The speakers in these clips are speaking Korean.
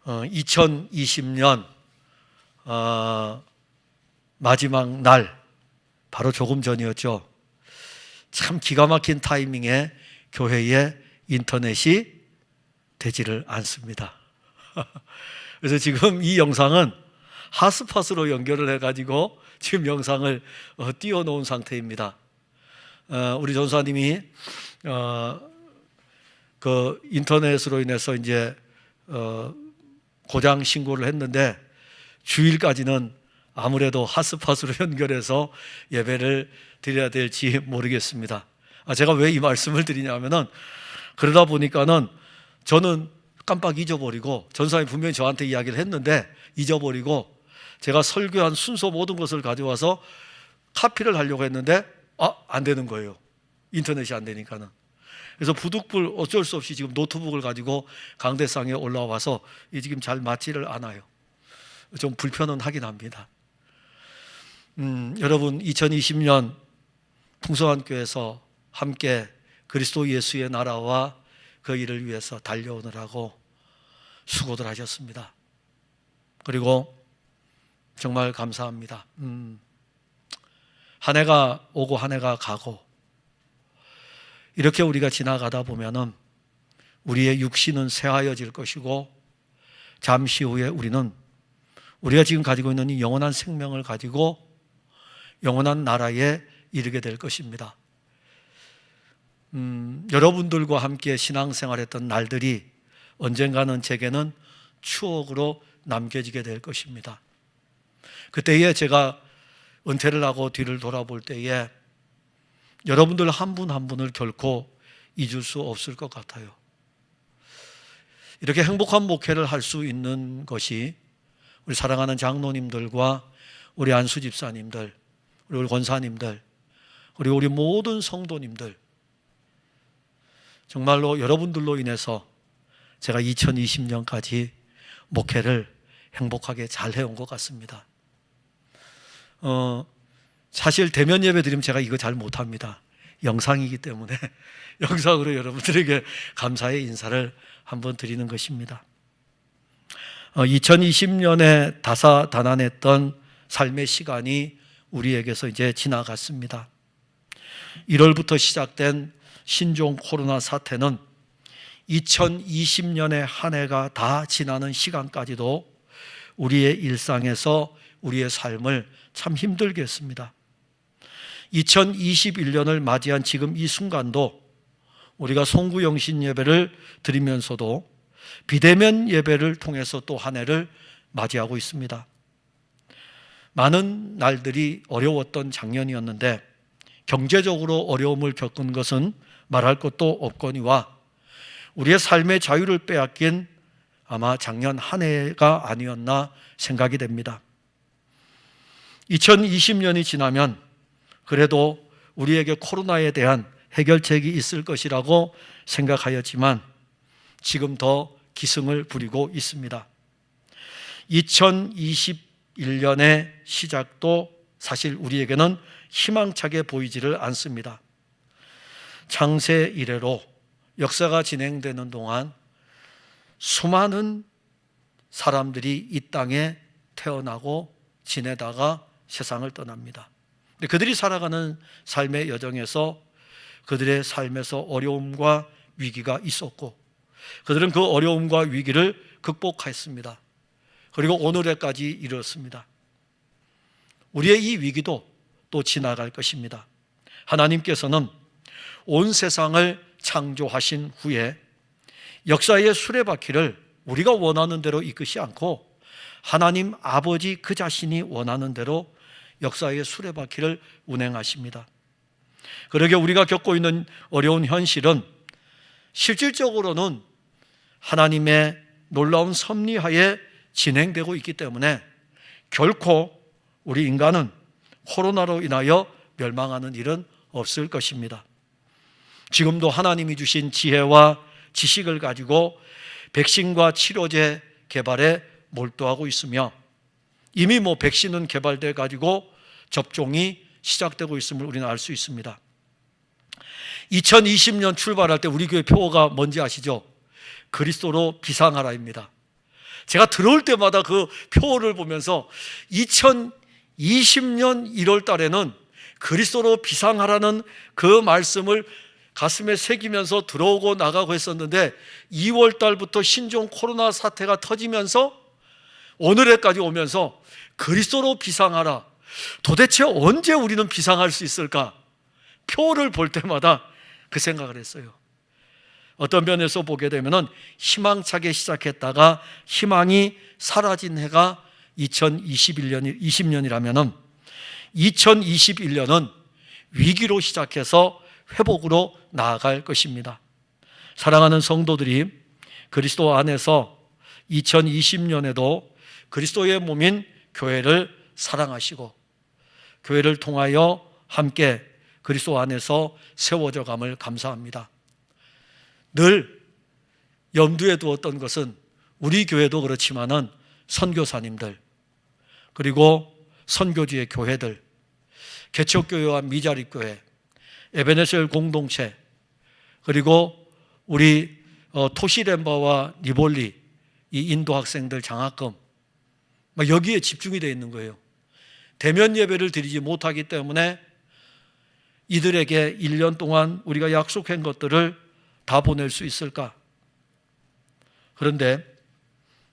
2020년 마지막 날, 바로 조금 전이었죠. 참 기가 막힌 타이밍에 교회에 인터넷이 되지를 않습니다. 그래서 지금 이 영상은 핫스팟으로 연결을 해가지고 지금 영상을 띄워놓은 상태입니다. 우리 전사님이 그 인터넷으로 인해서 이제 고장 신고를 했는데 주일까지는 아무래도 핫스팟으로 연결해서 예배를 드려야 될지 모르겠습니다. 제가 왜 이 말씀을 드리냐면은, 그러다 보니까는 저는 깜빡 잊어버리고, 전사님 분명히 저한테 이야기를 했는데 잊어버리고, 제가 설교한 순서 모든 것을 가져와서 카피를 하려고 했는데 안 되는 거예요. 인터넷이 안 되니까는. 그래서 부득불 어쩔 수 없이 지금 노트북을 가지고 강대상에 올라와서 지금 잘 맞지를 않아요. 좀 불편은 하긴 합니다. 여러분, 2020년 풍성한교회에서 함께 그리스도 예수의 나라와 그 일을 위해서 달려오느라고 수고들 하셨습니다. 그리고 정말 감사합니다. 한 해가 오고 한 해가 가고, 이렇게 우리가 지나가다 보면은 우리의 육신은 쇠하여질 것이고, 잠시 후에 우리가 지금 가지고 있는 이 영원한 생명을 가지고 영원한 나라에 이르게 될 것입니다. 여러분들과 함께 신앙생활했던 날들이 언젠가는 제게는 추억으로 남겨지게 될 것입니다. 그때에 제가 은퇴를 하고 뒤를 돌아볼 때에 여러분들 한 분 한 분을 결코 잊을 수 없을 것 같아요. 이렇게 행복한 목회를 할 수 있는 것이 우리 사랑하는 장로님들과 우리 안수 집사님들, 우리 권사님들, 그리고 우리 모든 성도님들, 정말로 여러분들로 인해서 제가 2020년까지 목회를 행복하게 잘 해온 것 같습니다. 사실 대면 예배 드리면 제가 이거 잘 못합니다. 영상이기 때문에 영상으로 여러분들에게 감사의 인사를 한번 드리는 것입니다. 2020년에 다사다난했던 삶의 시간이 우리에게서 이제 지나갔습니다. 1월부터 시작된 신종 코로나 사태는 2020년의 한 해가 다 지나는 시간까지도 우리의 일상에서 우리의 삶을 참 힘들게 했습니다. 2021년을 맞이한 지금 이 순간도 우리가 송구영신 예배를 드리면서도 비대면 예배를 통해서 또 한 해를 맞이하고 있습니다. 많은 날들이 어려웠던 작년이었는데 경제적으로 어려움을 겪은 것은 말할 것도 없거니와 우리의 삶의 자유를 빼앗긴 아마 작년 한 해가 아니었나 생각이 됩니다. 2020년이 지나면 그래도 우리에게 코로나에 대한 해결책이 있을 것이라고 생각하였지만 지금 더 기승을 부리고 있습니다. 2021년의 시작도 사실 우리에게는 희망차게 보이지를 않습니다. 창세 이래로 역사가 진행되는 동안 수많은 사람들이 이 땅에 태어나고 지내다가 세상을 떠납니다. 그들이 살아가는 삶의 여정에서 그들의 삶에서 어려움과 위기가 있었고 그들은 그 어려움과 위기를 극복했습니다. 그리고 오늘에까지 이르렀습니다. 우리의 이 위기도 또 지나갈 것입니다. 하나님께서는 온 세상을 창조하신 후에 역사의 수레바퀴를 우리가 원하는 대로 이끄지 않고 하나님 아버지 그 자신이 원하는 대로 역사의 수레바퀴를 운행하십니다. 그러게 우리가 겪고 있는 어려운 현실은 실질적으로는 하나님의 놀라운 섭리하에 진행되고 있기 때문에 결코 우리 인간은 코로나로 인하여 멸망하는 일은 없을 것입니다. 지금도 하나님이 주신 지혜와 지식을 가지고 백신과 치료제 개발에 몰두하고 있으며 이미 백신은 개발돼 가지고 접종이 시작되고 있음을 우리는 알 수 있습니다. 2020년 출발할 때 우리 교회 표어가 뭔지 아시죠? 그리스도로 비상하라입니다. 제가 들어올 때마다 그 표를 보면서 2020년 1월 달에는 그리스도로 비상하라는 그 말씀을 가슴에 새기면서 들어오고 나가고 했었는데 2월 달부터 신종 코로나 사태가 터지면서 오늘에까지 오면서 그리스도로 비상하라. 도대체 언제 우리는 비상할 수 있을까? 표를 볼 때마다 그 생각을 했어요. 어떤 면에서 보게 되면 희망차게 시작했다가 희망이 사라진 해가 2020년이라면 2021년은 위기로 시작해서 회복으로 나아갈 것입니다. 사랑하는 성도들이 그리스도 안에서 2020년에도 그리스도의 몸인 교회를 사랑하시고 교회를 통하여 함께 그리스도 안에서 세워져 감을 감사합니다. 늘 염두에 두었던 것은 우리 교회도 그렇지만은 선교사님들 그리고 선교지의 교회들, 개척교회와 미자립교회, 에베네셀 공동체 그리고 우리 토시렘바와 니볼리 이 인도 학생들 장학금 여기에 집중이 되어 있는 거예요. 대면 예배를 드리지 못하기 때문에 이들에게 1년 동안 우리가 약속한 것들을 다 보낼 수 있을까? 그런데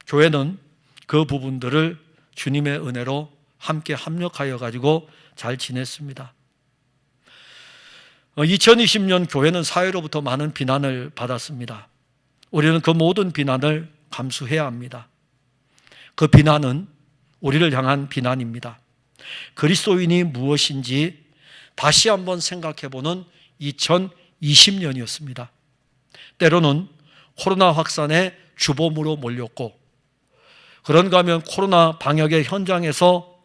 교회는 그 부분들을 주님의 은혜로 함께 합력하여 가지고 잘 지냈습니다. 2020년 교회는 사회로부터 많은 비난을 받았습니다. 우리는 그 모든 비난을 감수해야 합니다. 그 비난은 우리를 향한 비난입니다. 그리스도인이 무엇인지 다시 한번 생각해보는 2020년이었습니다. 때로는 코로나 확산의 주범으로 몰렸고 그런가 하면 코로나 방역의 현장에서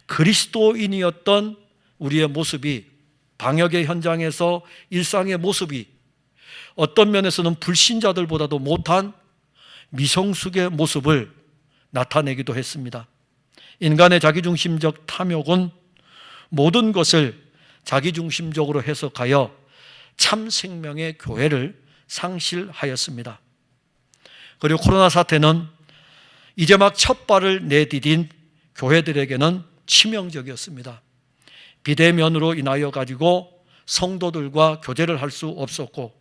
그리스도인이었던 우리의 모습이 방역의 현장에서 일상의 모습이 어떤 면에서는 불신자들보다도 못한 미성숙의 모습을 나타내기도 했습니다. 인간의 자기중심적 탐욕은 모든 것을 자기중심적으로 해석하여 참 생명의 교회를 상실하였습니다. 그리고 코로나 사태는 이제 막 첫 발을 내디딘 교회들에게는 치명적이었습니다. 비대면으로 인하여 가지고 성도들과 교제를 할 수 없었고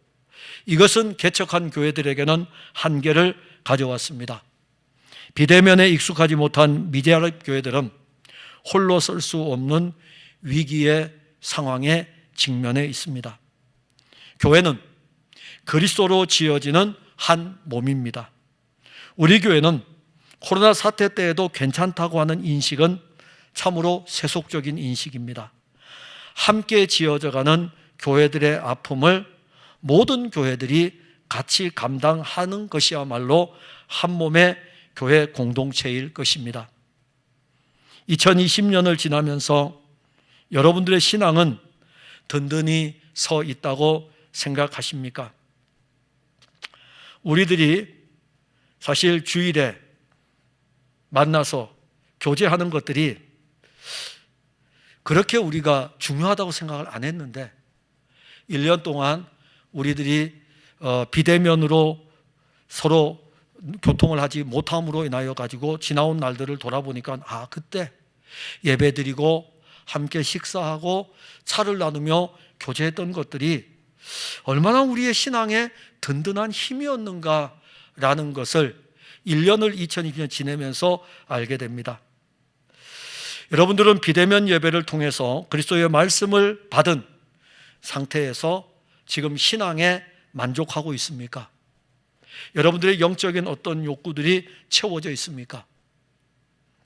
이것은 개척한 교회들에게는 한계를 가져왔습니다. 비대면에 익숙하지 못한 미자립 교회들은 홀로 설 수 없는 위기의 상황에 직면해 있습니다. 교회는 그리스도로 지어지는 한 몸입니다. 우리 교회는 코로나 사태 때에도 괜찮다고 하는 인식은 참으로 세속적인 인식입니다. 함께 지어져가는 교회들의 아픔을 모든 교회들이 같이 감당하는 것이야말로 한 몸의 교회 공동체일 것입니다. 2020년을 지나면서 여러분들의 신앙은 든든히 서 있다고 생각하십니까? 우리들이 사실 주일에 만나서 교제하는 것들이 그렇게 우리가 중요하다고 생각을 안 했는데 1년 동안 우리들이 비대면으로 서로 교통을 하지 못함으로 인하여 가지고 지나온 날들을 돌아보니까 그때 예배드리고 함께 식사하고 차를 나누며 교제했던 것들이 얼마나 우리의 신앙에 든든한 힘이었는가라는 것을 1년을 2020년 지내면서 알게 됩니다. 여러분들은 비대면 예배를 통해서 그리스도의 말씀을 받은 상태에서 지금 신앙에 만족하고 있습니까? 여러분들의 영적인 어떤 욕구들이 채워져 있습니까?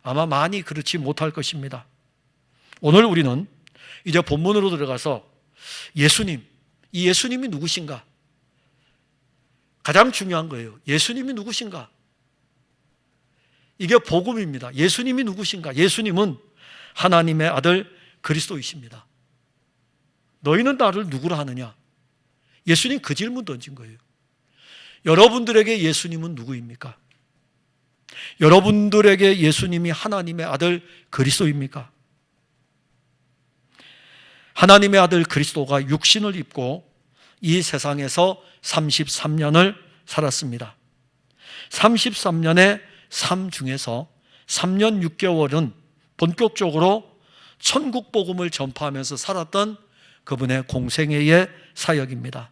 아마 많이 그렇지 못할 것입니다. 오늘 우리는 이제 본문으로 들어가서 예수님, 이 예수님이 누구신가? 가장 중요한 거예요. 예수님이 누구신가? 이게 복음입니다. 예수님이 누구신가? 예수님은 하나님의 아들 그리스도이십니다. 너희는 나를 누구라 하느냐? 예수님 그 질문 던진 거예요. 여러분들에게 예수님은 누구입니까? 여러분들에게 예수님이 하나님의 아들 그리스도입니까? 하나님의 아들 그리스도가 육신을 입고 이 세상에서 33년을 살았습니다. 33년의 삶 중에서 3년 6개월은 본격적으로 천국 복음을 전파하면서 살았던 그분의 공생애의 사역입니다.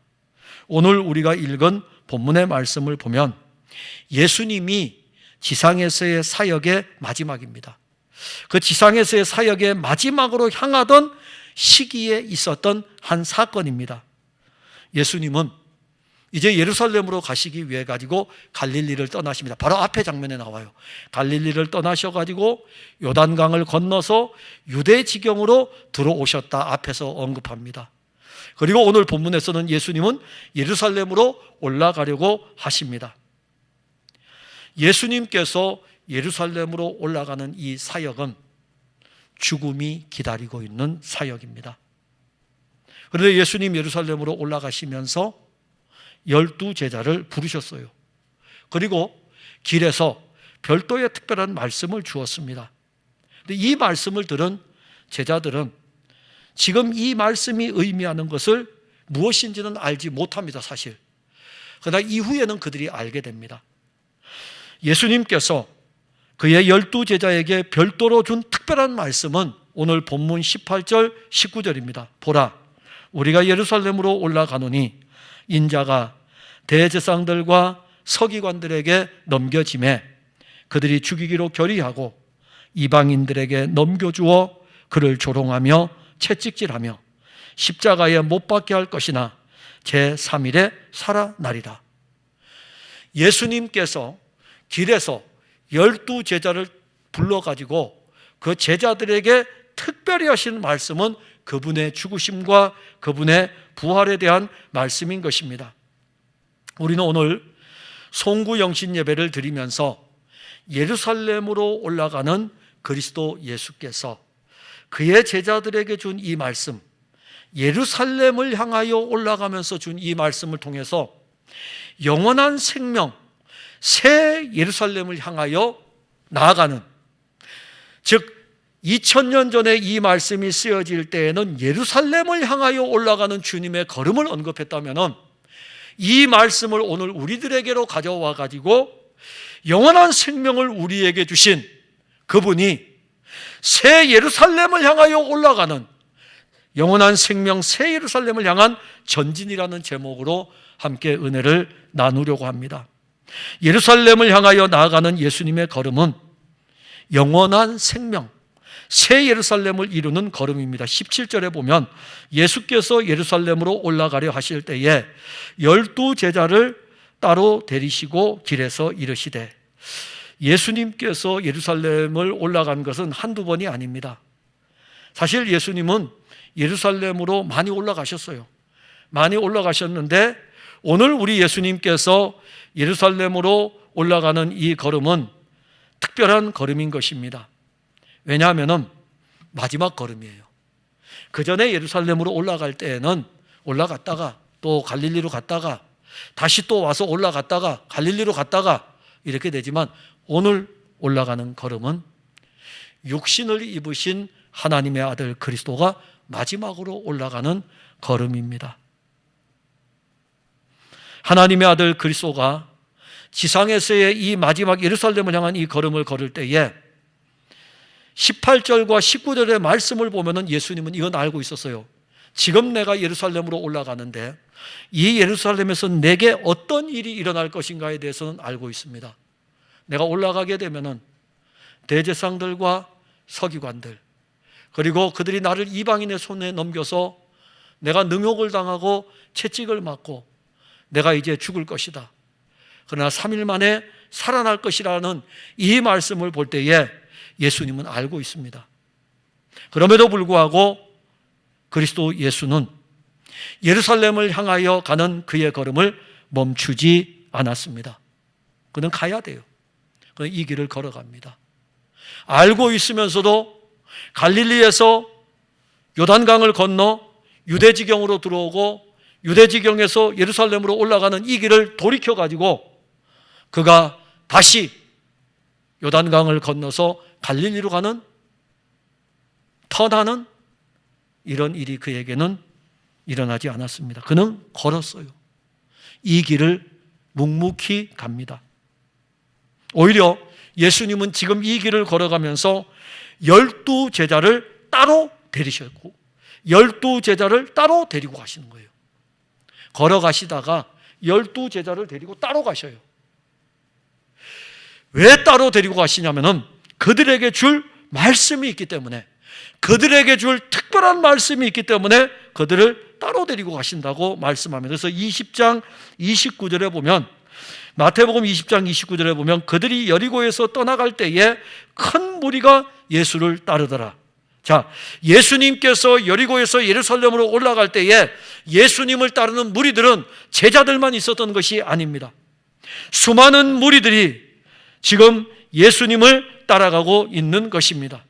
오늘 우리가 읽은 본문의 말씀을 보면 예수님이 지상에서의 사역의 마지막입니다. 그 지상에서의 사역의 마지막으로 향하던 시기에 있었던 한 사건입니다. 예수님은 이제 예루살렘으로 가시기 위해 가지고 갈릴리를 떠나십니다. 바로 앞에 장면에 나와요. 갈릴리를 떠나셔가지고 요단강을 건너서 유대 지경으로 들어오셨다 앞에서 언급합니다. 그리고 오늘 본문에서는 예수님은 예루살렘으로 올라가려고 하십니다. 예수님께서 예루살렘으로 올라가는 이 사역은 죽음이 기다리고 있는 사역입니다. 그런데 예수님 예루살렘으로 올라가시면서 12제자를 부르셨어요. 그리고 길에서 별도의 특별한 말씀을 주었습니다. 근데 이 말씀을 들은 제자들은 지금 이 말씀이 의미하는 것을 무엇인지는 알지 못합니다, 사실. 그러나 이후에는 그들이 알게 됩니다. 예수님께서 그의 12제자에게 별도로 준 특별한 말씀은 오늘 본문 18절, 19절입니다. 보라, 우리가 예루살렘으로 올라가노니 인자가 대제사장들과 서기관들에게 넘겨짐에 그들이 죽이기로 결의하고 이방인들에게 넘겨주어 그를 조롱하며 채찍질하며 십자가에 못 박게 할 것이나 제3일에 살아나리라. 예수님께서 길에서 12제자를 불러가지고 그 제자들에게 특별히 하신 말씀은 그분의 죽으심과 그분의 부활에 대한 말씀인 것입니다. 우리는 오늘 송구영신 예배를 드리면서 예루살렘으로 올라가는 그리스도 예수께서 그의 제자들에게 준 이 말씀, 예루살렘을 향하여 올라가면서 준 이 말씀을 통해서 영원한 생명, 새 예루살렘을 향하여 나아가는, 즉 2000년 전에 이 말씀이 쓰여질 때에는 예루살렘을 향하여 올라가는 주님의 걸음을 언급했다면 이 말씀을 오늘 우리들에게로 가져와 가지고 영원한 생명을 우리에게 주신 그분이 새 예루살렘을 향하여 올라가는 영원한 생명 새 예루살렘을 향한 전진이라는 제목으로 함께 은혜를 나누려고 합니다. 예루살렘을 향하여 나아가는 예수님의 걸음은 영원한 생명 새 예루살렘을 이루는 걸음입니다. 17절에 보면 예수께서 예루살렘으로 올라가려 하실 때에 12제자를 따로 데리시고 길에서 이르시되, 예수님께서 예루살렘을 올라간 것은 한두 번이 아닙니다. 사실 예수님은 예루살렘으로 많이 올라가셨어요. 많이 올라가셨는데 오늘 우리 예수님께서 예루살렘으로 올라가는 이 걸음은 특별한 걸음인 것입니다. 왜냐하면 마지막 걸음이에요. 그 전에 예루살렘으로 올라갈 때에는 올라갔다가 또 갈릴리로 갔다가 다시 또 와서 올라갔다가 갈릴리로 갔다가 이렇게 되지만 오늘 올라가는 걸음은 육신을 입으신 하나님의 아들 그리스도가 마지막으로 올라가는 걸음입니다. 하나님의 아들 그리스도가 지상에서의 이 마지막 예루살렘을 향한 이 걸음을 걸을 때에 18절과 19절의 말씀을 보면 예수님은 이건 알고 있었어요. 지금 내가 예루살렘으로 올라가는데 이 예루살렘에서 내게 어떤 일이 일어날 것인가에 대해서는 알고 있습니다. 내가 올라가게 되면 대제사장들과 서기관들, 그리고 그들이 나를 이방인의 손에 넘겨서 내가 능욕을 당하고 채찍을 맞고 내가 이제 죽을 것이다. 그러나 3일 만에 살아날 것이라는 이 말씀을 볼 때에 예수님은 알고 있습니다. 그럼에도 불구하고 그리스도 예수는 예루살렘을 향하여 가는 그의 걸음을 멈추지 않았습니다. 그는 가야 돼요. 그는 이 길을 걸어갑니다. 알고 있으면서도 갈릴리에서 요단강을 건너 유대지경으로 들어오고 유대지경에서 예루살렘으로 올라가는 이 길을 돌이켜가지고 그가 다시 요단강을 건너서 갈릴리로 가는, 턴하는 이런 일이 그에게는 일어나지 않았습니다. 그는 걸었어요. 이 길을 묵묵히 갑니다. 오히려 예수님은 지금 이 길을 걸어가면서 12제자를 따로 데리셨고 12제자를 따로 데리고 가시는 거예요. 걸어가시다가 12제자를 데리고 따로 가셔요. 왜 따로 데리고 가시냐면은 그들에게 줄 말씀이 있기 때문에, 그들에게 줄 특별한 말씀이 있기 때문에 그들을 따로 데리고 가신다고 말씀합니다. 그래서 20장 29절에 보면, 마태복음 20장 29절에 보면 그들이 여리고에서 떠나갈 때에 큰 무리가 예수를 따르더라. 자, 예수님께서 여리고에서 예루살렘으로 올라갈 때에 예수님을 따르는 무리들은 제자들만 있었던 것이 아닙니다. 수많은 무리들이 지금 예수님을 따라가고 있는 것입니다.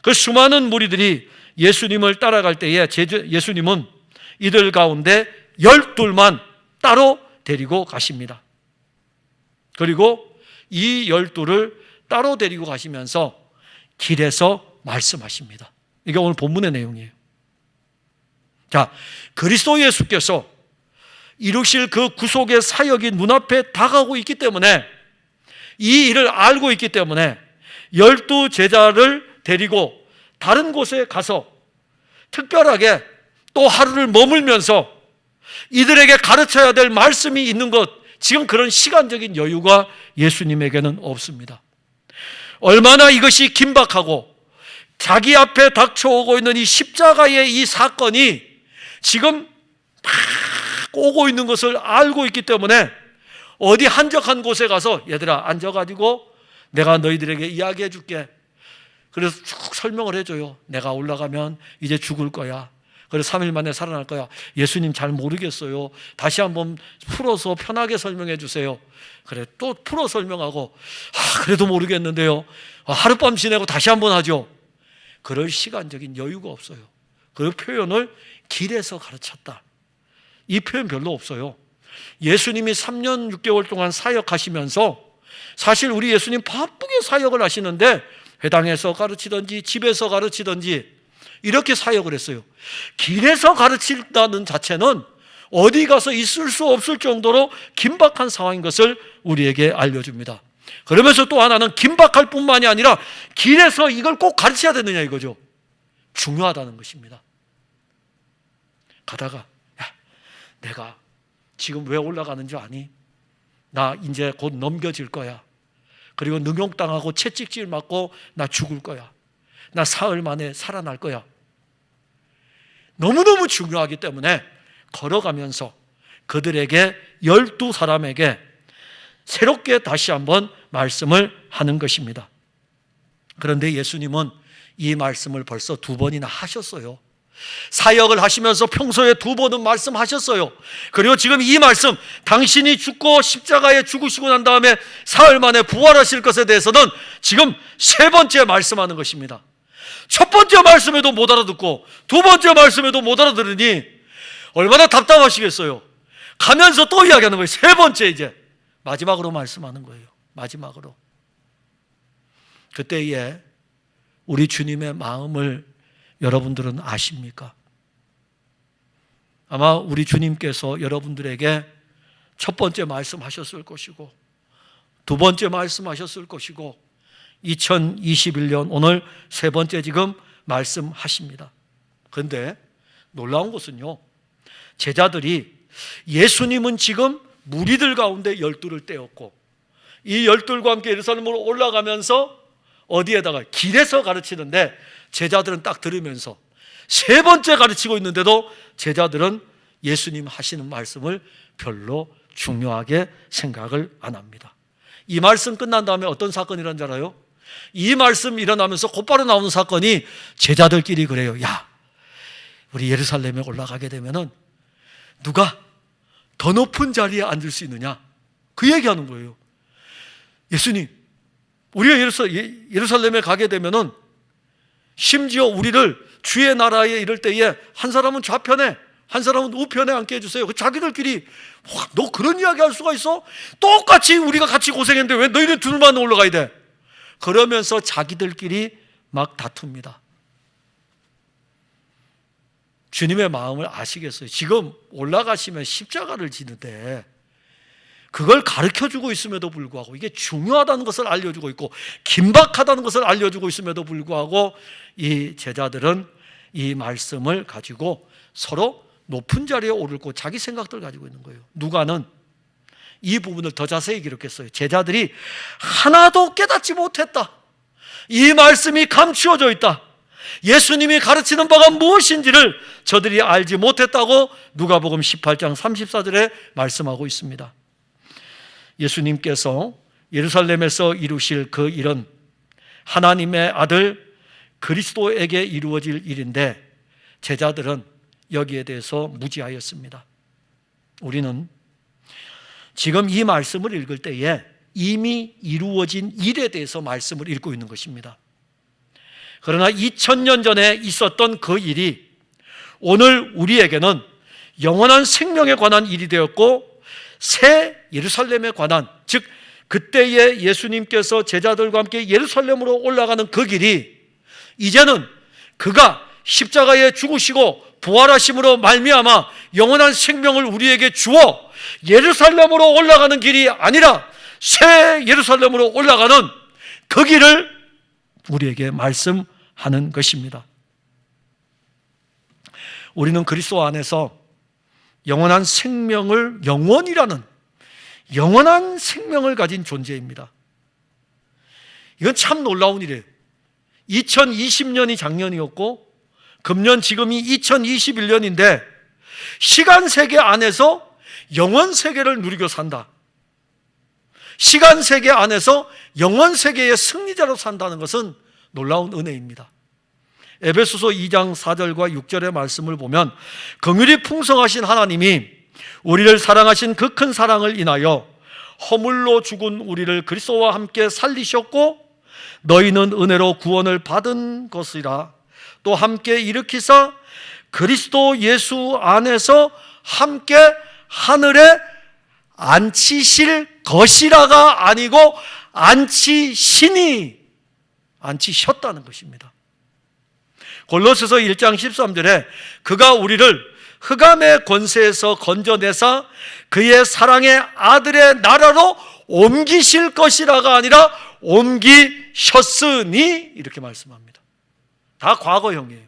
그 수많은 무리들이 예수님을 따라갈 때에 예수님은 이들 가운데 12만 따로 데리고 가십니다. 그리고 이 12를 따로 데리고 가시면서 길에서 말씀하십니다. 이게 오늘 본문의 내용이에요. 자, 그리스도 예수께서 이루실 그 구속의 사역이 눈앞에 다가오고 있기 때문에, 이 일을 알고 있기 때문에 12제자를 데리고 다른 곳에 가서 특별하게 또 하루를 머물면서 이들에게 가르쳐야 될 말씀이 있는 것, 지금 그런 시간적인 여유가 예수님에게는 없습니다. 얼마나 이것이 긴박하고 자기 앞에 닥쳐오고 있는 이 십자가의 이 사건이 지금 막 오고 있는 것을 알고 있기 때문에 어디 한적한 곳에 가서 얘들아 앉아가지고 내가 너희들에게 이야기해 줄게. 그래서 쭉 설명을 해줘요. 내가 올라가면 이제 죽을 거야. 그래서 3일 만에 살아날 거야. 예수님 잘 모르겠어요. 다시 한번 풀어서 편하게 설명해 주세요. 그래, 또 풀어 설명하고, 그래도 모르겠는데요. 하룻밤 지내고 다시 한번 하죠. 그럴 시간적인 여유가 없어요. 그 표현을 길에서 가르쳤다, 이 표현 별로 없어요. 예수님이 3년 6개월 동안 사역하시면서 사실 우리 예수님 바쁘게 사역을 하시는데 회당에서 가르치든지 집에서 가르치든지 이렇게 사역을 했어요. 길에서 가르친다는 자체는 어디 가서 있을 수 없을 정도로 긴박한 상황인 것을 우리에게 알려줍니다. 그러면서 또 하나는 긴박할 뿐만이 아니라 길에서 이걸 꼭 가르쳐야 되느냐 이거죠. 중요하다는 것입니다. 가다가 야, 내가 지금 왜 올라가는 줄 아니? 나 이제 곧 넘겨질 거야. 그리고 능욕당하고 채찍질 맞고 나 죽을 거야. 나 사흘 만에 살아날 거야. 너무너무 중요하기 때문에 걸어가면서 그들에게 12사람에게 새롭게 다시 한번 말씀을 하는 것입니다. 그런데 예수님은 이 말씀을 벌써 2번이나 하셨어요. 사역을 하시면서 평소에 2번은 말씀하셨어요. 그리고 지금 이 말씀, 당신이 죽고 십자가에 죽으시고 난 다음에 사흘 만에 부활하실 것에 대해서는 지금 3번째 말씀하는 것입니다. 첫 번째 말씀에도 못 알아듣고 2번째 말씀에도 못 알아들으니 얼마나 답답하시겠어요. 가면서 또 이야기하는 거예요. 3번째 이제 마지막으로 말씀하는 거예요. 마지막으로. 그때에 우리 주님의 마음을 여러분들은 아십니까? 아마 우리 주님께서 여러분들에게 첫 번째 말씀하셨을 것이고 2번째 말씀하셨을 것이고 2021년 오늘 3번째 지금 말씀하십니다. 그런데 놀라운 것은요, 제자들이 예수님은 지금 무리들 가운데 12를 떼었고 이 12과 함께 예루살렘으로 올라가면서 어디에다가 길에서 가르치는데 제자들은 딱 들으면서 3번째 가르치고 있는데도 제자들은 예수님 하시는 말씀을 별로 중요하게 생각을 안 합니다. 이 말씀 끝난 다음에 어떤 사건이 일어난 줄 알아요? 이 말씀 일어나면서 곧바로 나오는 사건이 제자들끼리 그래요. 야, 우리 예루살렘에 올라가게 되면은 누가 더 높은 자리에 앉을 수 있느냐? 그 얘기하는 거예요. 예수님, 우리가 예루살렘에 가게 되면은 심지어 우리를 주의 나라에 이를 때에 한 사람은 좌편에 한 사람은 우편에 앉게 해주세요. 자기들끼리 너 그런 이야기 할 수가 있어? 똑같이 우리가 같이 고생했는데 왜 너희는 둘만 올라가야 돼? 그러면서 자기들끼리 막 다툽니다. 주님의 마음을 아시겠어요? 지금 올라가시면 십자가를 지는데 그걸 가르쳐주고 있음에도 불구하고, 이게 중요하다는 것을 알려주고 있고 긴박하다는 것을 알려주고 있음에도 불구하고 이 제자들은 이 말씀을 가지고 서로 높은 자리에 오르고 자기 생각들 가지고 있는 거예요. 누가는 이 부분을 더 자세히 기록했어요. 제자들이 하나도 깨닫지 못했다. 이 말씀이 감추어져 있다. 예수님이 가르치는 바가 무엇인지를 저들이 알지 못했다고 누가복음 18장 34절에 말씀하고 있습니다. 예수님께서 예루살렘에서 이루실 그 일은 하나님의 아들 그리스도에게 이루어질 일인데 제자들은 여기에 대해서 무지하였습니다. 우리는 지금 이 말씀을 읽을 때에 이미 이루어진 일에 대해서 말씀을 읽고 있는 것입니다. 그러나 2000년 전에 있었던 그 일이 오늘 우리에게는 영원한 생명에 관한 일이 되었고 새 예루살렘에 관한, 즉 그때에 예수님께서 제자들과 함께 예루살렘으로 올라가는 그 길이 이제는 그가 십자가에 죽으시고 부활하심으로 말미암아 영원한 생명을 우리에게 주어 예루살렘으로 올라가는 길이 아니라 새 예루살렘으로 올라가는 그 길을 우리에게 말씀하는 것입니다. 우리는 그리스도 안에서 영원한 생명을, 영원이라는 영원한 생명을 가진 존재입니다. 이건 참 놀라운 일이에요. 2020년이 작년이었고 금년 지금이 2021년인데 시간 세계 안에서 영원 세계를 누리고 산다. 시간 세계 안에서 영원 세계의 승리자로 산다는 것은 놀라운 은혜입니다. 에베소서 2장 4절과 6절의 말씀을 보면 긍휼이 풍성하신 하나님이 우리를 사랑하신 그 큰 사랑을 인하여 허물로 죽은 우리를 그리스도와 함께 살리셨고 너희는 은혜로 구원을 받은 것이라 또 함께 일으키사 그리스도 예수 안에서 함께 하늘에 앉히실 것이라가 아니고 앉히셨다는 것입니다. 골로새서 1장 13절에 그가 우리를 흑암의 권세에서 건져내사 그의 사랑의 아들의 나라로 옮기실 것이라가 아니라 옮기셨으니 이렇게 말씀합니다. 다 과거형이에요.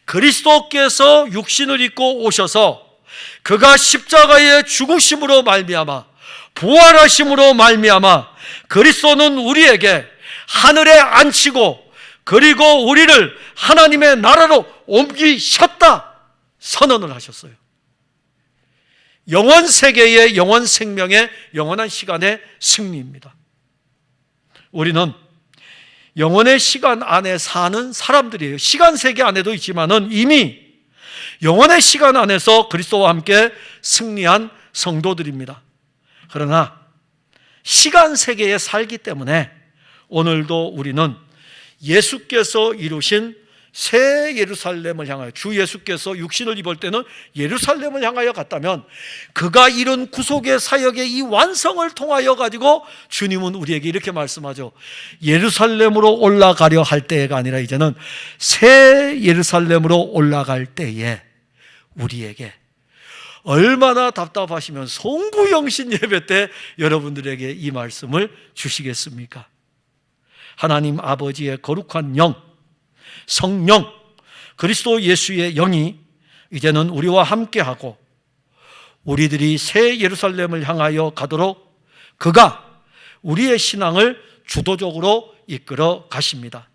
그리스도께서 육신을 입고 오셔서 그가 십자가의 죽으심으로 말미암아 부활하심으로 말미암아 그리스도는 우리에게 하늘에 앉히고 그리고 우리를 하나님의 나라로 옮기셨다 선언을 하셨어요. 영원 세계의 영원 생명의 영원한 시간의 승리입니다. 우리는 영원의 시간 안에 사는 사람들이에요. 시간 세계 안에도 있지만은 이미 영원의 시간 안에서 그리스도와 함께 승리한 성도들입니다. 그러나 시간 세계에 살기 때문에 오늘도 우리는 예수께서 이루신 새 예루살렘을 향하여, 주 예수께서 육신을 입을 때는 예루살렘을 향하여 갔다면 그가 이룬 구속의 사역의 이 완성을 통하여 가지고 주님은 우리에게 이렇게 말씀하죠. 예루살렘으로 올라가려 할 때가 아니라 이제는 새 예루살렘으로 올라갈 때에 우리에게 얼마나 답답하시면 송구영신 예배 때 여러분들에게 이 말씀을 주시겠습니까? 하나님 아버지의 거룩한 영, 성령, 그리스도 예수의 영이 이제는 우리와 함께하고 우리들이 새 예루살렘을 향하여 가도록 그가 우리의 신앙을 주도적으로 이끌어 가십니다.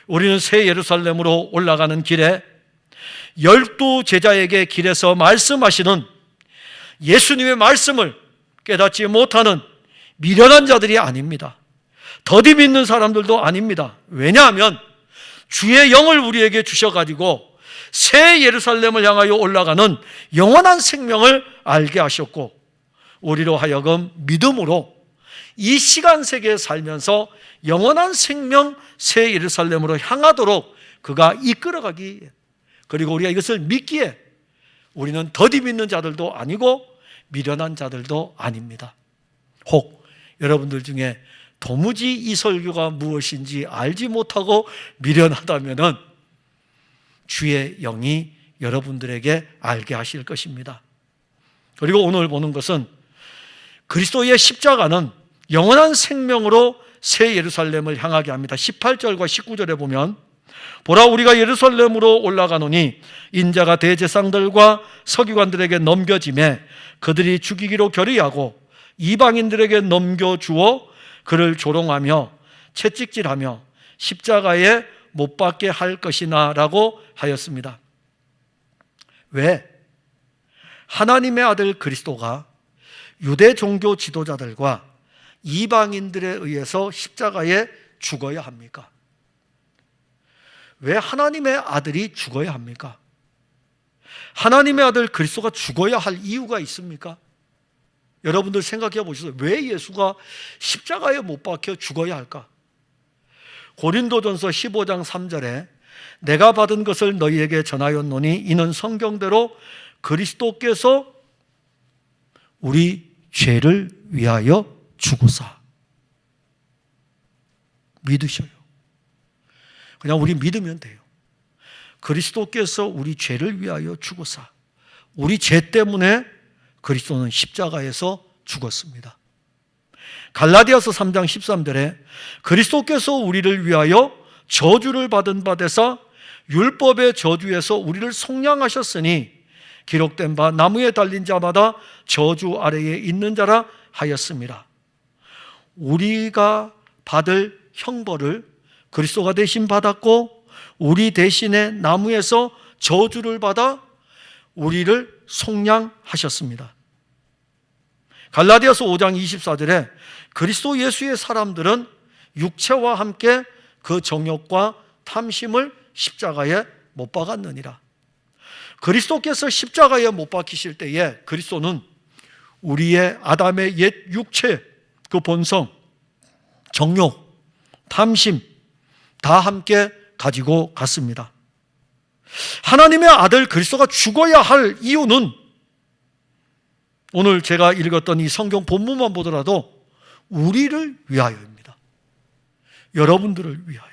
우리는 새 예루살렘으로 올라가는 길에 12 제자에게 길에서 말씀하시는 예수님의 말씀을 깨닫지 못하는 미련한 자들이 아닙니다. 더디 믿는 사람들도 아닙니다. 왜냐하면 주의 영을 우리에게 주셔가지고 새 예루살렘을 향하여 올라가는 영원한 생명을 알게 하셨고 우리로 하여금 믿음으로 이 시간 세계에 살면서 영원한 생명 새 예루살렘으로 향하도록 그가 이끌어가기, 그리고 우리가 이것을 믿기에 우리는 더디 믿는 자들도 아니고 미련한 자들도 아닙니다. 혹 여러분들 중에 도무지 이 설교가 무엇인지 알지 못하고 미련하다면은 주의 영이 여러분들에게 알게 하실 것입니다. 그리고 오늘 보는 것은 그리스도의 십자가는 영원한 생명으로 새 예루살렘을 향하게 합니다. 18절과 19절에 보면 보라 우리가 예루살렘으로 올라가노니 인자가 대제사장들과 서기관들에게 넘겨짐에 그들이 죽이기로 결의하고 이방인들에게 넘겨주어 그를 조롱하며 채찍질하며 십자가에 못 박게 할 것이나 라고 하였습니다. 왜? 하나님의 아들 그리스도가 유대 종교 지도자들과 이방인들에 의해서 십자가에 죽어야 합니까? 왜 하나님의 아들이 죽어야 합니까? 하나님의 아들 그리스도가 죽어야 할 이유가 있습니까? 여러분들 생각해 보시죠. 왜 예수가 십자가에 못 박혀 죽어야 할까? 고린도전서 15장 3절에 내가 받은 것을 너희에게 전하였노니 이는 성경대로 그리스도께서 우리 죄를 위하여 죽으사. 믿으셔요. 그냥 우리 믿으면 돼요. 그리스도께서 우리 죄를 위하여 죽으사. 우리 죄 때문에 그리스도는 십자가에서 죽었습니다. 갈라디아서 3장 13절에 그리스도께서 우리를 위하여 저주를 받은 바 되사 율법의 저주에서 우리를 속량하셨으니 기록된 바 나무에 달린 자마다 저주 아래에 있는 자라 하였습니다. 우리가 받을 형벌을 그리스도가 대신 받았고 우리 대신에 나무에서 저주를 받아 우리를 속량하셨습니다. 갈라디아서 5장 24절에 그리스도 예수의 사람들은 육체와 함께 그 정욕과 탐심을 십자가에 못 박았느니라. 그리스도께서 십자가에 못 박히실 때에 그리스도는 우리의 아담의 옛 육체, 그 본성, 정욕, 탐심 다 함께 가지고 갔습니다. 하나님의 아들 그리스도가 죽어야 할 이유는 오늘 제가 읽었던 이 성경 본문만 보더라도 우리를 위하여입니다. 여러분들을 위하여.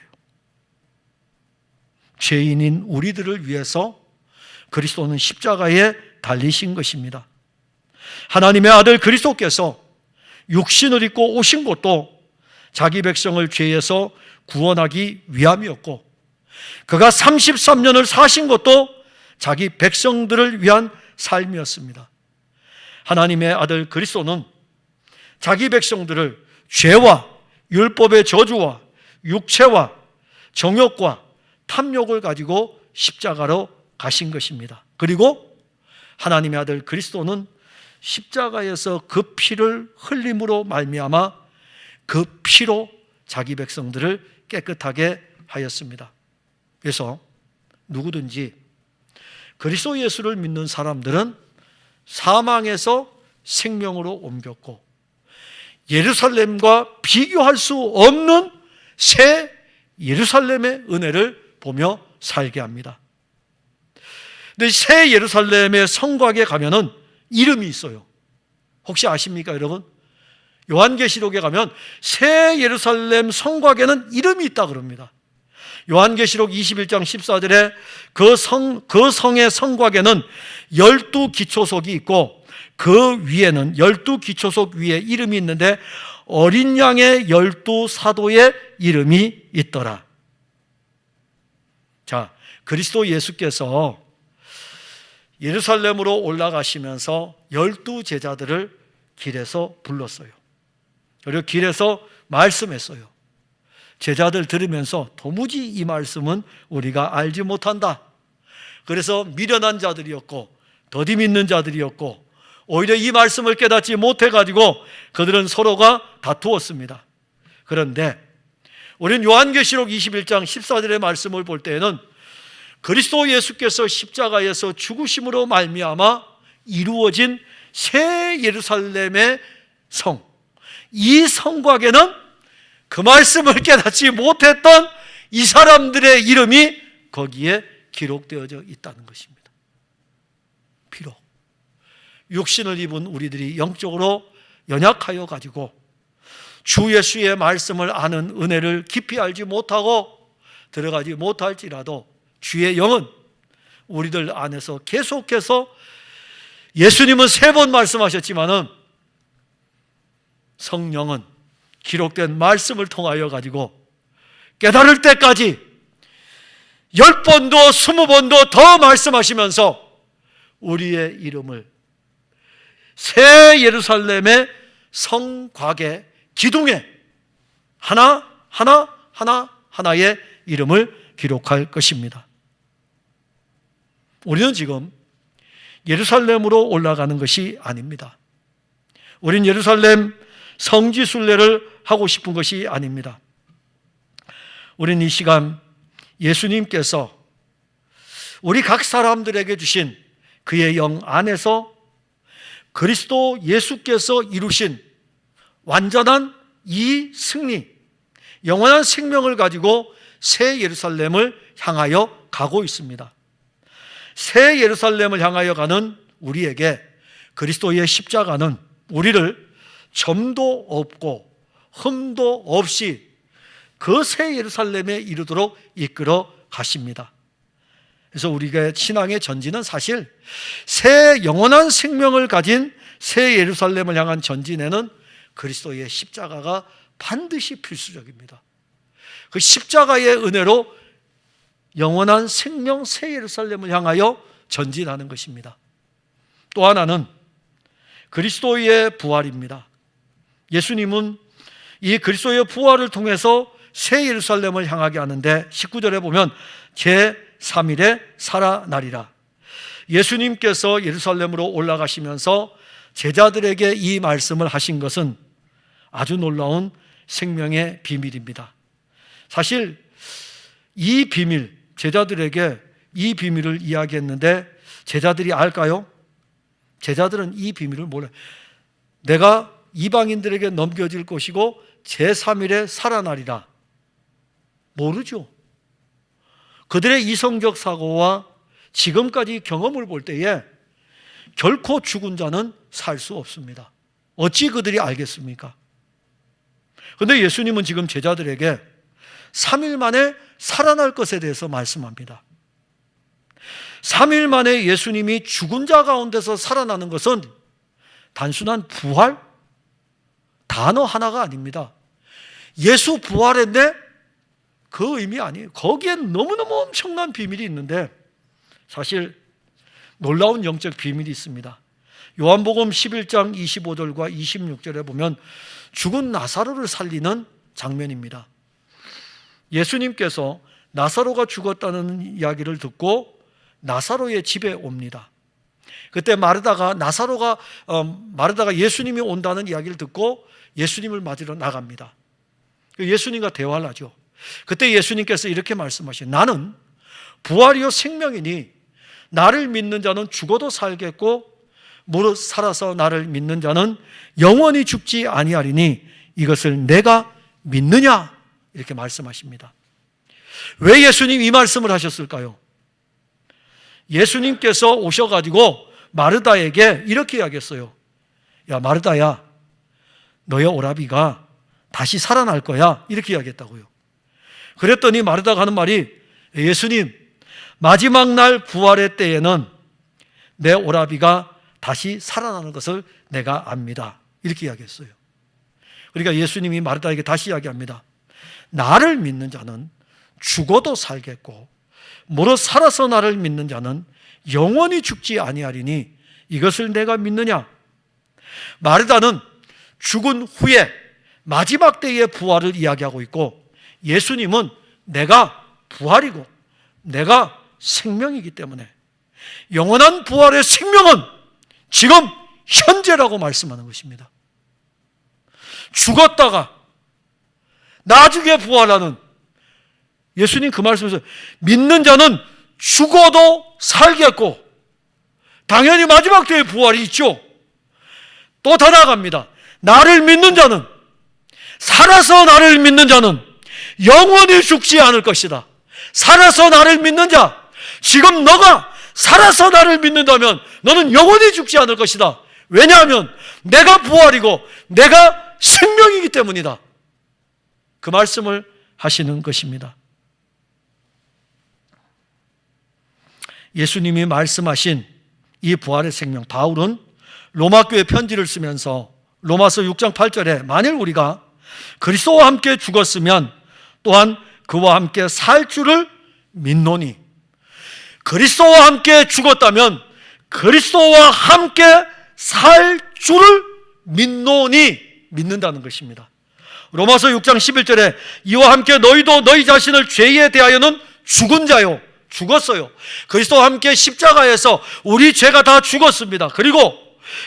죄인인 우리들을 위해서 그리스도는 십자가에 달리신 것입니다. 하나님의 아들 그리스도께서 육신을 입고 오신 것도 자기 백성을 죄에서 구원하기 위함이었고 그가 33년을 사신 것도 자기 백성들을 위한 삶이었습니다. 하나님의 아들 그리스도는 자기 백성들을 죄와 율법의 저주와 육체와 정욕과 탐욕을 가지고 십자가로 가신 것입니다. 그리고 하나님의 아들 그리스도는 십자가에서 그 피를 흘림으로 말미암아 그 피로 자기 백성들을 깨끗하게 하였습니다. 그래서 누구든지 그리스도 예수를 믿는 사람들은 사망에서 생명으로 옮겼고 예루살렘과 비교할 수 없는 새 예루살렘의 은혜를 보며 살게 합니다. 근데 새 예루살렘의 성곽에 가면은 이름이 있어요. 혹시 아십니까, 여러분? 요한계시록에 가면 새 예루살렘 성곽에는 이름이 있다 그럽니다. 요한계시록 21장 14절에 그 성의 성곽에는 12기초석이 있고 그 위에는 12기초석 위에 이름이 있는데 어린 양의 12사도의 이름이 있더라. 자, 그리스도 예수께서 예루살렘으로 올라가시면서 12제자들을 길에서 불렀어요. 그리고 길에서 말씀했어요. 제자들 들으면서 도무지 이 말씀은 우리가 알지 못한다. 그래서 미련한 자들이었고 더디 믿는 자들이었고 오히려 이 말씀을 깨닫지 못해가지고 그들은 서로가 다투었습니다. 그런데 우리는 요한계시록 21장 14절의 말씀을 볼 때에는 그리스도 예수께서 십자가에서 죽으심으로 말미암아 이루어진 새 예루살렘의 성, 이 성곽에는 그 말씀을 깨닫지 못했던 이 사람들의 이름이 거기에 기록되어져 있다는 것입니다. 비록 육신을 입은 우리들이 영적으로 연약하여 가지고 주 예수의 말씀을 아는 은혜를 깊이 알지 못하고 들어가지 못할지라도 주의 영은 우리들 안에서 계속해서 예수님은 3번 말씀하셨지만은 성령은 기록된 말씀을 통하여 가지고 깨달을 때까지 10번도 20번도 더 말씀하시면서 우리의 이름을 새 예루살렘의 성곽의 기둥에 하나의 이름을 기록할 것입니다. 우리는 지금 예루살렘으로 올라가는 것이 아닙니다. 우린 예루살렘 성지순례를 하고 싶은 것이 아닙니다. 우린 이 시간 예수님께서 우리 각 사람들에게 주신 그의 영 안에서 그리스도 예수께서 이루신 완전한 이 승리, 영원한 생명을 가지고 새 예루살렘을 향하여 가고 있습니다. 새 예루살렘을 향하여 가는 우리에게 그리스도의 십자가는 우리를 점도 없고 흠도 없이 그 새 예루살렘에 이르도록 이끌어 가십니다. 그래서 우리가 신앙의 전진은 사실 새 영원한 생명을 가진 새 예루살렘을 향한 전진에는 그리스도의 십자가가 반드시 필수적입니다. 그 십자가의 은혜로 영원한 생명 새 예루살렘을 향하여 전진하는 것입니다. 또 하나는 그리스도의 부활입니다. 예수님은 이 그리스도의 부활을 통해서 새 예루살렘을 향하게 하는데 19절에 보면 제3일에 살아나리라. 예수님께서 예루살렘으로 올라가시면서 제자들에게 이 말씀을 하신 것은 아주 놀라운 생명의 비밀입니다. 사실 이 비밀, 제자들에게 이 비밀을 이야기했는데 제자들이 알까요? 제자들은 이 비밀을 몰라요. 내가 이방인들에게 넘겨질 것이고 제3일에 살아나리라. 모르죠. 그들의 이성적 사고와 지금까지 경험을 볼 때에 결코 죽은 자는 살 수 없습니다. 어찌 그들이 알겠습니까? 그런데 예수님은 지금 제자들에게 3일 만에 살아날 것에 대해서 말씀합니다. 3일 만에 예수님이 죽은 자 가운데서 살아나는 것은 단순한 부활? 단어 하나가 아닙니다. 예수 부활했네? 그 의미 아니에요. 거기엔 너무너무 엄청난 비밀이 있는데 사실 놀라운 영적 비밀이 있습니다. 요한복음 11장 25절과 26절에 보면 죽은 나사로를 살리는 장면입니다. 예수님께서 나사로가 죽었다는 이야기를 듣고 나사로의 집에 옵니다. 그때 마르다가 예수님이 온다는 이야기를 듣고 예수님을 맞으러 나갑니다. 예수님과 대화를 하죠. 그때 예수님께서 이렇게 말씀하시죠. 나는 부활이요 생명이니 나를 믿는 자는 죽어도 살겠고 무릇 살아서 나를 믿는 자는 영원히 죽지 아니하리니 이것을 내가 믿느냐? 이렇게 말씀하십니다. 왜 예수님 이 말씀을 하셨을까요? 예수님께서 오셔가지고 마르다에게 이렇게 이야기했어요. 야 마르다야, 너의 오라비가 다시 살아날 거야. 이렇게 이야기했다고요. 그랬더니 마르다가 하는 말이 예수님, 마지막 날 부활의 때에는 내 오라비가 다시 살아나는 것을 내가 압니다. 이렇게 이야기했어요. 그러니까 예수님이 마르다에게 다시 이야기합니다. 나를 믿는 자는 죽어도 살겠고 무릇 살아서 나를 믿는 자는 영원히 죽지 아니하리니 이것을 내가 믿느냐? 마르다는 죽은 후에 마지막 때의 부활을 이야기하고 있고 예수님은 내가 부활이고 내가 생명이기 때문에 영원한 부활의 생명은 지금 현재라고 말씀하는 것입니다. 죽었다가 나중에 부활하는 예수님 그 말씀에서 믿는 자는 죽어도 살겠고 당연히 마지막 때의 부활이 있죠. 또 더 나아갑니다. 나를 믿는 자는 살아서 나를 믿는 자는 영원히 죽지 않을 것이다. 살아서 나를 믿는 자, 지금 너가 살아서 나를 믿는다면 너는 영원히 죽지 않을 것이다. 왜냐하면 내가 부활이고 내가 생명이기 때문이다. 그 말씀을 하시는 것입니다. 예수님이 말씀하신 이 부활의 생명, 바울은 로마교회 편지를 쓰면서 로마서 6장 8절에 만일 우리가 그리스도와 함께 죽었으면 또한 그와 함께 살 줄을 믿노니, 그리스도와 함께 죽었다면 그리스도와 함께 살 줄을 믿노니, 믿는다는 것입니다. 로마서 6장 11절에 이와 함께 너희도 너희 자신을 죄에 대하여는 죽은 자요, 죽었어요. 그리스도와 함께 십자가에서 우리 죄가 다 죽었습니다. 그리고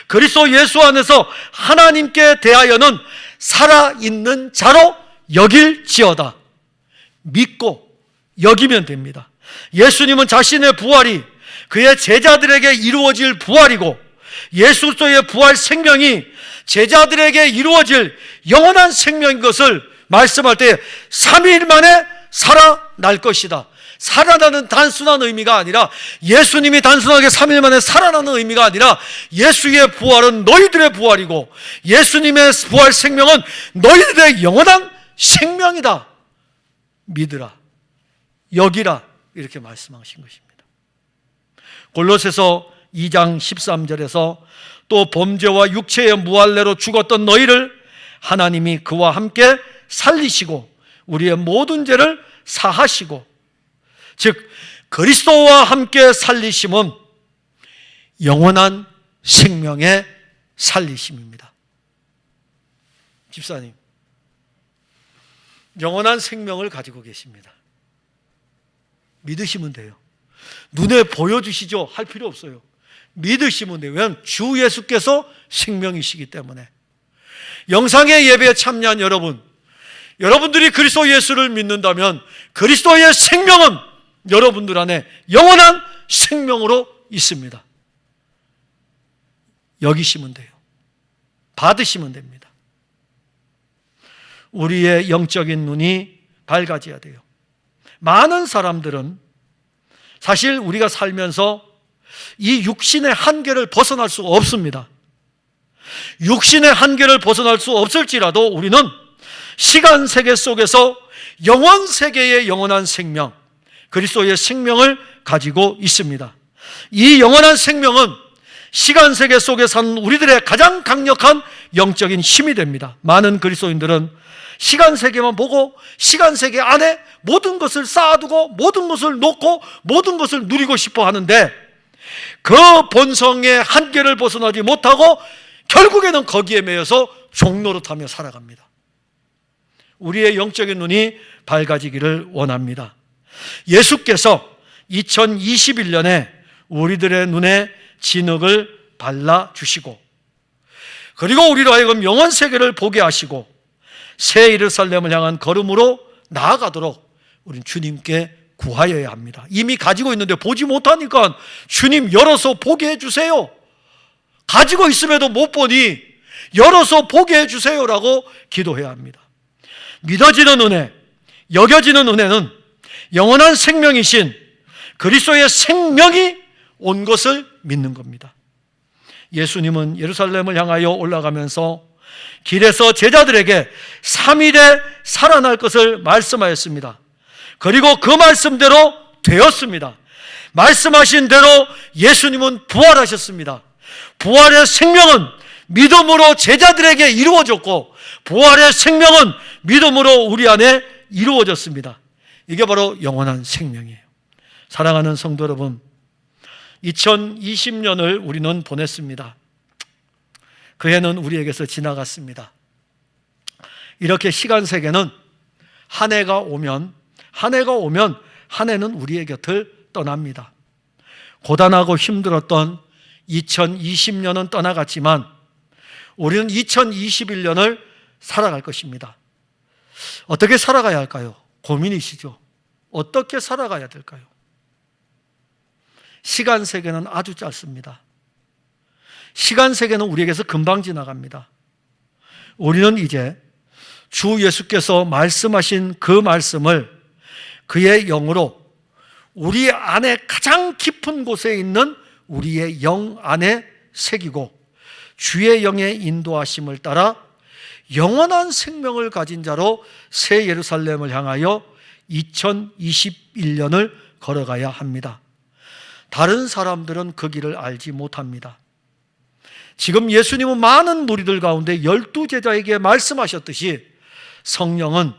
그리스도 예수 안에서 하나님께 대하여는 살아있는 자로 여길지어다. 믿고 여기면 됩니다. 예수님은 자신의 부활이 그의 제자들에게 이루어질 부활이고, 예수 그리스도의 부활 생명이 제자들에게 이루어질 영원한 생명인 것을 말씀할 때 3일 만에 살아날 것이다. 살아나는 단순한 의미가 아니라, 예수님이 단순하게 3일 만에 살아나는 의미가 아니라, 예수의 부활은 너희들의 부활이고 예수님의 부활 생명은 너희들의 영원한 생명이다. 믿으라, 여기라, 이렇게 말씀하신 것입니다. 골로새서 2장 13절에서 또 범죄와 육체의 무할례로 죽었던 너희를 하나님이 그와 함께 살리시고 우리의 모든 죄를 사하시고, 즉 그리스도와 함께 살리심은 영원한 생명의 살리심입니다. 집사님, 영원한 생명을 가지고 계십니다. 믿으시면 돼요. 눈에 보여주시죠? 할 필요 없어요. 믿으시면 돼요. 왜냐하면 주 예수께서 생명이시기 때문에. 영상의 예배에 참여한 여러분들이 그리스도 예수를 믿는다면 그리스도의 생명은 여러분들 안에 영원한 생명으로 있습니다. 여기시면 돼요. 받으시면 됩니다. 우리의 영적인 눈이 밝아져야 돼요. 많은 사람들은 사실 우리가 살면서 이 육신의 한계를 벗어날 수가 없습니다. 육신의 한계를 벗어날 수 없을지라도 우리는 시간 세계 속에서 영원 세계의 영원한 생명, 그리스도의 생명을 가지고 있습니다. 이 영원한 생명은 시간 세계 속에 사는 우리들의 가장 강력한 영적인 힘이 됩니다. 많은 그리스도인들은 시간 세계만 보고 시간 세계 안에 모든 것을 쌓아두고 모든 것을 놓고 모든 것을 누리고 싶어 하는데, 그 본성의 한계를 벗어나지 못하고 결국에는 거기에 매여서 종노릇하며 살아갑니다. 우리의 영적인 눈이 밝아지기를 원합니다. 예수께서 2021년에 우리들의 눈에 진흙을 발라주시고, 그리고 우리로 하여금 영원 세계를 보게 하시고 새 예루살렘을 향한 걸음으로 나아가도록 우리는 주님께 구하여야 합니다. 이미 가지고 있는데 보지 못하니까 주님 열어서 보게 해주세요. 가지고 있음에도 못 보니 열어서 보게 해주세요라고 기도해야 합니다. 믿어지는 은혜, 여겨지는 은혜는 영원한 생명이신 그리스도의 생명이 온 것을 믿는 겁니다. 예수님은 예루살렘을 향하여 올라가면서 길에서 제자들에게 3일에 살아날 것을 말씀하였습니다. 그리고 그 말씀대로 되었습니다. 말씀하신 대로 예수님은 부활하셨습니다. 부활의 생명은 믿음으로 제자들에게 이루어졌고, 부활의 생명은 믿음으로 우리 안에 이루어졌습니다. 이게 바로 영원한 생명이에요. 사랑하는 성도 여러분, 2020년을 우리는 보냈습니다. 그 해는 우리에게서 지나갔습니다. 이렇게 시간 세계는 한 해가 오면 한 해는 우리의 곁을 떠납니다. 고단하고 힘들었던 2020년은 떠나갔지만 우리는 2021년을 살아갈 것입니다. 어떻게 살아가야 할까요? 고민이시죠? 어떻게 살아가야 될까요? 시간 세계는 아주 짧습니다. 시간 세계는 우리에게서 금방 지나갑니다. 우리는 이제 주 예수께서 말씀하신 그 말씀을 그의 영으로 우리 안에 가장 깊은 곳에 있는 우리의 영 안에 새기고 주의 영의 인도하심을 따라 영원한 생명을 가진 자로 새 예루살렘을 향하여 2021년을 걸어가야 합니다. 다른 사람들은 그 길을 알지 못합니다. 지금 예수님은 많은 무리들 가운데 12제자에게 말씀하셨듯이 성령은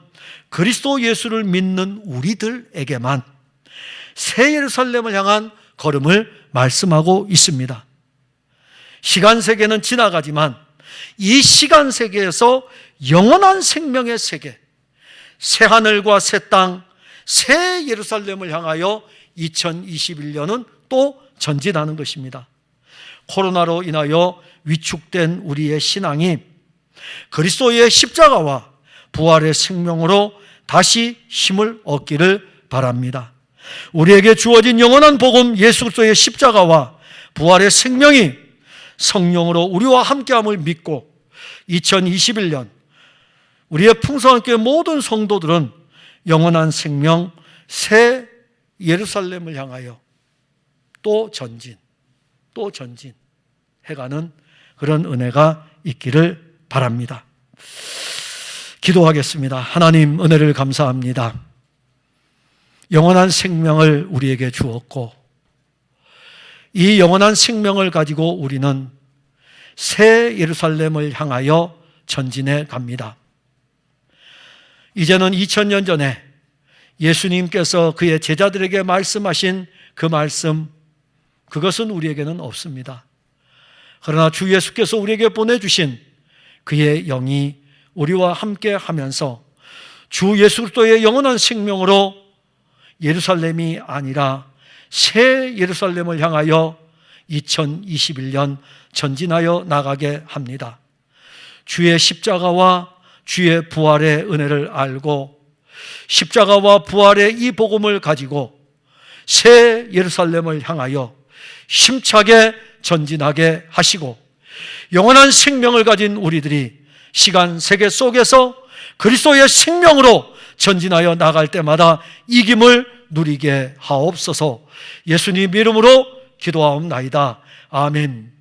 그리스도 예수를 믿는 우리들에게만 새 예루살렘을 향한 걸음을 말씀하고 있습니다. 시간 세계는 지나가지만 이 시간 세계에서 영원한 생명의 세계, 새 하늘과 새 땅, 새 예루살렘을 향하여 2021년은 또 전진하는 것입니다. 코로나로 인하여 위축된 우리의 신앙이 그리스도의 십자가와 부활의 생명으로 다시 힘을 얻기를 바랍니다. 우리에게 주어진 영원한 복음 예수 그리스도의 십자가와 부활의 생명이 성령으로 우리와 함께함을 믿고 2021년 우리의 풍성한 교회 모든 성도들은 영원한 생명 새 예루살렘을 향하여 또 전진 해가는 그런 은혜가 있기를 바랍니다. 기도하겠습니다. 하나님, 은혜를 감사합니다. 영원한 생명을 우리에게 주었고 이 영원한 생명을 가지고 우리는 새 예루살렘을 향하여 전진해 갑니다. 이제는 2000년 전에 예수님께서 그의 제자들에게 말씀하신 그 말씀, 그것은 우리에게는 없습니다. 그러나 주 예수께서 우리에게 보내주신 그의 영이 우리와 함께 하면서 주 예수 그리스도의 영원한 생명으로 예루살렘이 아니라 새 예루살렘을 향하여 2021년 전진하여 나가게 합니다. 주의 십자가와 주의 부활의 은혜를 알고 십자가와 부활의 이 복음을 가지고 새 예루살렘을 향하여 힘차게 전진하게 하시고 영원한 생명을 가진 우리들이 시간 세계 속에서 그리스도의 생명으로 전진하여 나갈 때마다 이김을 누리게 하옵소서. 예수님 이름으로 기도하옵나이다. 아멘.